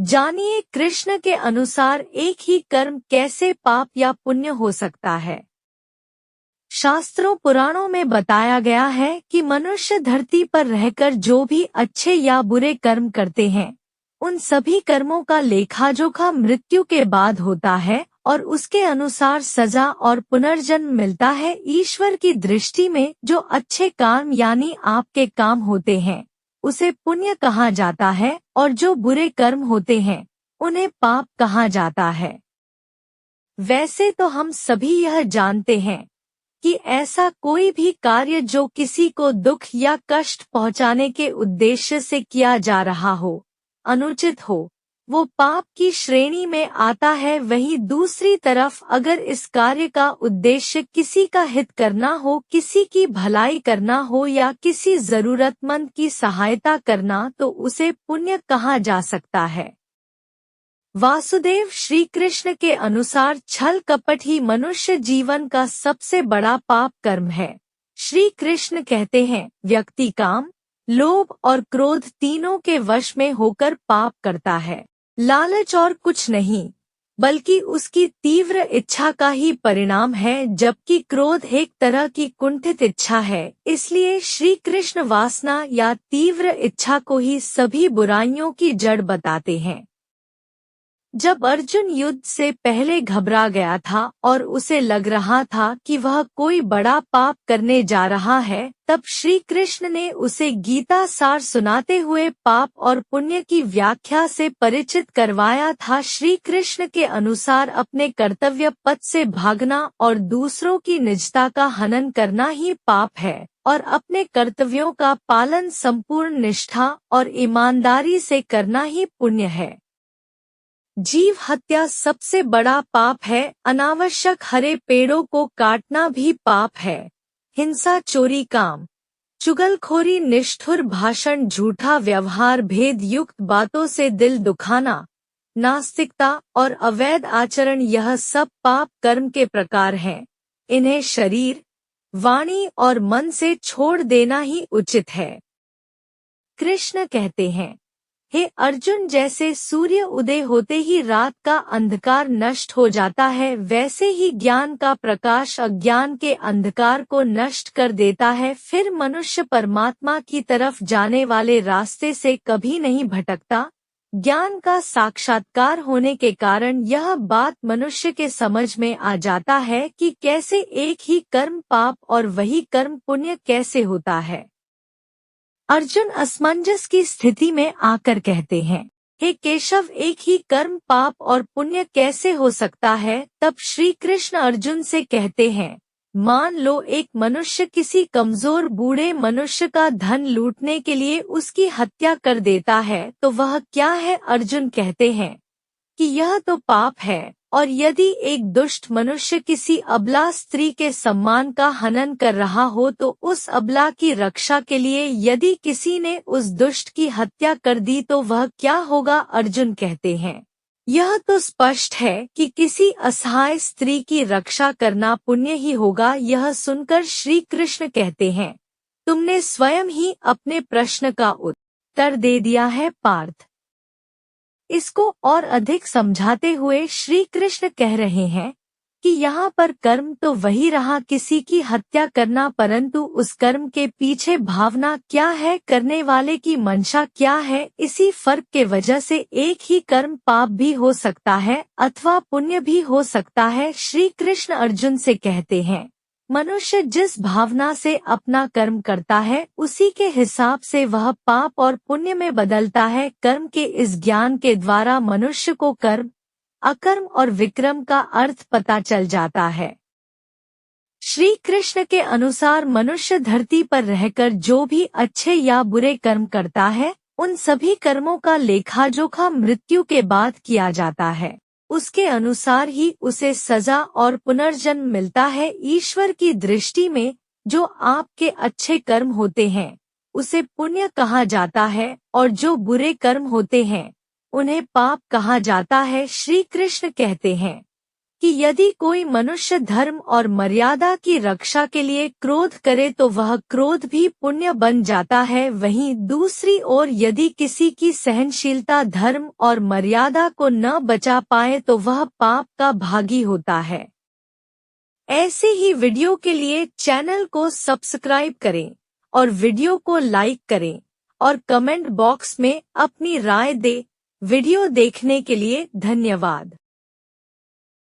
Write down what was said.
जानिए कृष्ण के अनुसार एक ही कर्म कैसे पाप या पुण्य हो सकता है। शास्त्रों पुराणों में बताया गया है कि मनुष्य धरती पर रहकर जो भी अच्छे या बुरे कर्म करते हैं, उन सभी कर्मों का लेखा-जोखा मृत्यु के बाद होता है और उसके अनुसार सजा और पुनर्जन्म मिलता है। ईश्वर की दृष्टि में जो अच्छे काम यानी आपके काम होते हैं, उसे पुण्य कहा जाता है और जो बुरे कर्म होते हैं, उन्हें पाप कहा जाता है। वैसे तो हम सभी यह जानते हैं कि ऐसा कोई भी कार्य जो किसी को दुख या कष्ट पहुंचाने के उद्देश्य से किया जा रहा हो, अनुचित हो, वो पाप की श्रेणी में आता है। वहीं दूसरी तरफ अगर इस कार्य का उद्देश्य किसी का हित करना हो, किसी की भलाई करना हो या किसी जरूरतमंद की सहायता करना, तो उसे पुण्य कहा जा सकता है। वासुदेव श्री कृष्ण के अनुसार छल कपट ही मनुष्य जीवन का सबसे बड़ा पाप कर्म है। श्री कृष्ण कहते हैं, व्यक्ति काम, लोभ और क्रोध तीनों के वश में होकर पाप करता है। लालच और कुछ नहीं, बल्कि उसकी तीव्र इच्छा का ही परिणाम है, जबकि क्रोध एक तरह की कुंठित इच्छा है। इसलिए श्री कृष्ण वासना या तीव्र इच्छा को ही सभी बुराइयों की जड़ बताते हैं। जब अर्जुन युद्ध से पहले घबरा गया था और उसे लग रहा था कि वह कोई बड़ा पाप करने जा रहा है, तब श्री कृष्ण ने उसे गीता सार सुनाते हुए पाप और पुण्य की व्याख्या से परिचित करवाया था। श्री कृष्ण के अनुसार अपने कर्तव्य पथ से भागना और दूसरों की निजता का हनन करना ही पाप है और अपने कर्तव्यों का पालन संपूर्ण निष्ठा और ईमानदारी से करना ही पुण्य है। जीव हत्या सबसे बड़ा पाप है। अनावश्यक हरे पेड़ों को काटना भी पाप है। हिंसा, चोरी, काम, चुगलखोरी, निष्ठुर भाषण, झूठा व्यवहार, भेद युक्त बातों से दिल दुखाना, नास्तिकता और अवैध आचरण, यह सब पाप कर्म के प्रकार हैं। इन्हें शरीर, वाणी और मन से छोड़ देना ही उचित है। कृष्ण कहते हैं, हे अर्जुन, जैसे सूर्य उदय होते ही रात का अंधकार नष्ट हो जाता है, वैसे ही ज्ञान का प्रकाश अज्ञान के अंधकार को नष्ट कर देता है। फिर मनुष्य परमात्मा की तरफ जाने वाले रास्ते से कभी नहीं भटकता। ज्ञान का साक्षात्कार होने के कारण यह बात मनुष्य के समझ में आ जाता है कि कैसे एक ही कर्म पाप और वही कर्म पुण्य कैसे होता है। अर्जुन असमंजस की स्थिति में आकर कहते हैं, हे केशव, एक ही कर्म पाप और पुण्य कैसे हो सकता है। तब श्री कृष्ण अर्जुन से कहते हैं, मान लो एक मनुष्य किसी कमजोर बूढ़े मनुष्य का धन लूटने के लिए उसकी हत्या कर देता है, तो वह क्या है। अर्जुन कहते हैं कि यह तो पाप है। और यदि एक दुष्ट मनुष्य किसी अबला स्त्री के सम्मान का हनन कर रहा हो, तो उस अबला की रक्षा के लिए यदि किसी ने उस दुष्ट की हत्या कर दी, तो वह क्या होगा। अर्जुन कहते हैं, यह तो स्पष्ट है कि किसी असहाय स्त्री की रक्षा करना पुण्य ही होगा। यह सुनकर श्री कृष्ण कहते हैं, तुमने स्वयं ही अपने प्रश्न का उत्तर दे दिया है पार्थ। इसको और अधिक समझाते हुए श्री कृष्ण कह रहे हैं कि यहाँ पर कर्म तो वही रहा, किसी की हत्या करना, परंतु उस कर्म के पीछे भावना क्या है, करने वाले की मंशा क्या है। इसी फर्क के वजह से एक ही कर्म पाप भी हो सकता है अथवा पुण्य भी हो सकता है। श्री कृष्ण अर्जुन से कहते हैं, मनुष्य जिस भावना से अपना कर्म करता है, उसी के हिसाब से वह पाप और पुण्य में बदलता है। कर्म के इस ज्ञान के द्वारा मनुष्य को कर्म, अकर्म और विक्रम का अर्थ पता चल जाता है। श्री कृष्ण के अनुसार मनुष्य धरती पर रहकर जो भी अच्छे या बुरे कर्म करता है, उन सभी कर्मों का लेखा-जोखा मृत्यु के बाद किया जाता है। उसके अनुसार ही उसे सजा और पुनर्जन्म मिलता है। ईश्वर की दृष्टि में जो आपके अच्छे कर्म होते हैं, उसे पुण्य कहा जाता है और जो बुरे कर्म होते हैं, उन्हें पाप कहा जाता है। श्री कृष्ण कहते हैं, कि यदि कोई मनुष्य धर्म और मर्यादा की रक्षा के लिए क्रोध करे तो वह क्रोध भी पुण्य बन जाता है। वहीं दूसरी ओर यदि किसी की सहनशीलता धर्म और मर्यादा को न बचा पाए तो वह पाप का भागी होता है। ऐसे ही वीडियो के लिए चैनल को सब्सक्राइब करें और वीडियो को लाइक करें और कमेंट बॉक्स में अपनी राय दें। वीडियो देखने के लिए धन्यवाद।